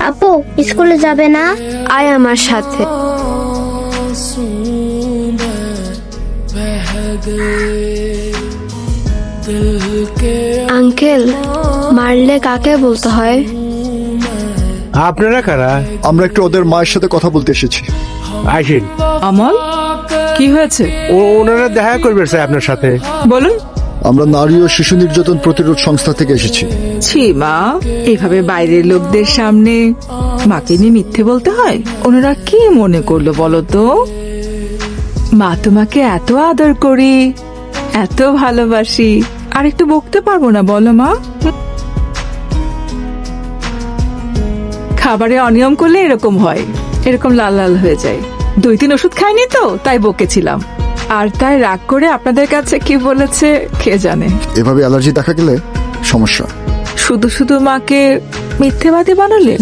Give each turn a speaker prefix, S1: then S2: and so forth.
S1: আপু স্কুলে যাবে না?
S2: আয় আমার সাথে। আঙ্কেল, মারলে কাকে বলতে হয়?
S3: আপনারা কারা?
S4: আমরা একটু ওদের মায়ের সাথে কথা বলতে এসেছি।
S3: আসেন।
S5: আমল, কি হয়েছে?
S3: ওনারা দেখা করবে স্যার আপনার সাথে।
S5: বলুন।
S4: আমরা নারী ও শিশু নির্যাতন প্রতিরোধ সংস্থা থেকে এসেছি।
S5: ছি মা, এভাবে বাইরের লোকদের সামনে মাকে নিয়ে মিথ্যে বলতে হয়? ওনারা কি মনে করলো বলো তো? মা তোমাকে এত আদর করি, এত ভালোবাসি, আর একটু বকতে পারবো না বলো মা? খাবারে অনিয়ম করলে এরকম হয়, এরকম লাল লাল হয়ে যায়। 2-3 ওষুধ খাইনি তো, তাই বকেছিলাম। আর তাই রাগ করে আপনাদের কাছে কি বলেছে কে জানে।
S4: এভাবে অ্যালার্জি দেখা গেলে সমস্যা।
S5: শুধু শুধু মাকে মিথ্যেবাদী বানালে।